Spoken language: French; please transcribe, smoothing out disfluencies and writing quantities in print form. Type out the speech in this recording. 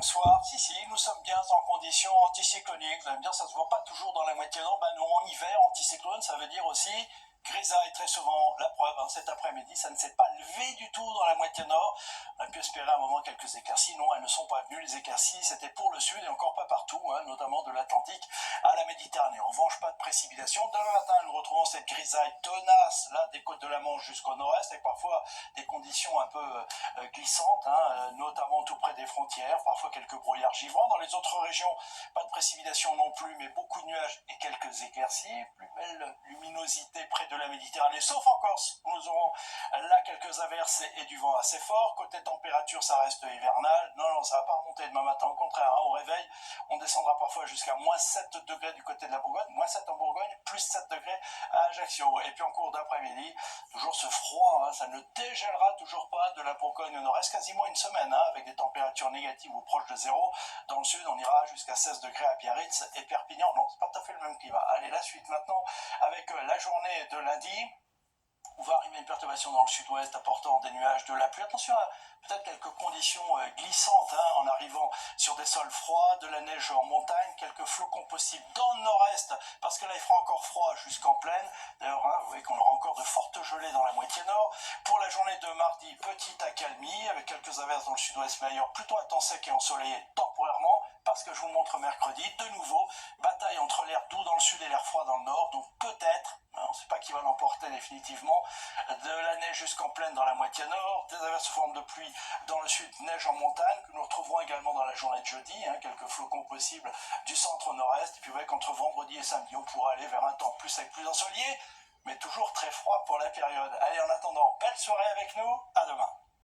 bonsoir. Si, nous sommes bien en conditions anticycloniques. Vous allez me dire, ça se voit pas toujours dans la moitié nord. Ben non, en hiver, anticyclone, ça veut dire aussi grisaille très souvent. La preuve, cet après-midi, ça ne s'est pas levé du tout dans la moitié nord. On a pu espérer à un moment quelques éclaircies. Non, elles ne sont pas venues. Les éclaircies, c'était pour le sud et encore pas partout, notamment de l'Atlantique à la Méditerranée. En revanche, pas de précipitations. Demain matin, nous retrouvons cette grisaille tenace, là, des côtes de la Manche jusqu'au nord-est, avec parfois des conditions un peu glissantes, notamment tout près des frontières, parfois quelques brouillards givrants. Dans les autres régions, pas de précipitations non plus, mais beaucoup de nuages et quelques éclaircies. Plus belle luminosité près de la Méditerranée, sauf en Corse, où nous aurons là quelques averses et du vent assez fort. Côté température, ça reste hivernal. Non, ça va pas remonter demain matin, au contraire, au réveil, on descendra parfois jusqu'à moins 7 degrés du côté de la Bourgogne, moins 7 en Bourgogne, plus 7 degrés à Ajaccio. Et puis en cours d'après-midi, toujours ce froid, ça ne dégèlera toujours pas de la Bourgogne au nord-est, quasiment une semaine, avec des températures négatives ou proches de zéro. Dans le sud, on ira jusqu'à 16 degrés à Biarritz et Perpignan. Non, c'est pas tout à fait le même climat. Allez, la suite maintenant, avec la journée de lundi. On va arriver une perturbation dans le sud-ouest apportant des nuages, de la pluie. Attention à peut-être quelques conditions glissantes en arrivant sur des sols froids, de la neige en montagne, quelques flocons possibles dans le nord-est, parce que là il fera encore froid jusqu'en plaine. D'ailleurs, vous voyez qu'on aura encore de fortes gelées dans la moitié nord. Pour la journée de mardi, petite accalmie, avec quelques averses dans le sud-ouest, mais ailleurs plutôt un temps sec et ensoleillé temporairement, parce que je vous le montre mercredi, de nouveau, bataille entre l'air doux dans le sud et l'air froid dans le nord, donc peut-être, on ne sait pas qui va l'emporter définitivement, de la neige jusqu'en plaine dans la moitié nord, des averses sous forme de pluie dans le sud, neige en montagne, que nous retrouverons également dans la journée de jeudi, quelques flocons possibles du centre au nord-est, et puis vous voyez qu'entre vendredi et samedi, on pourra aller vers un temps plus sec, plus ensoleillé, mais toujours très froid pour la période. Allez, en attendant, belle soirée avec nous, à demain.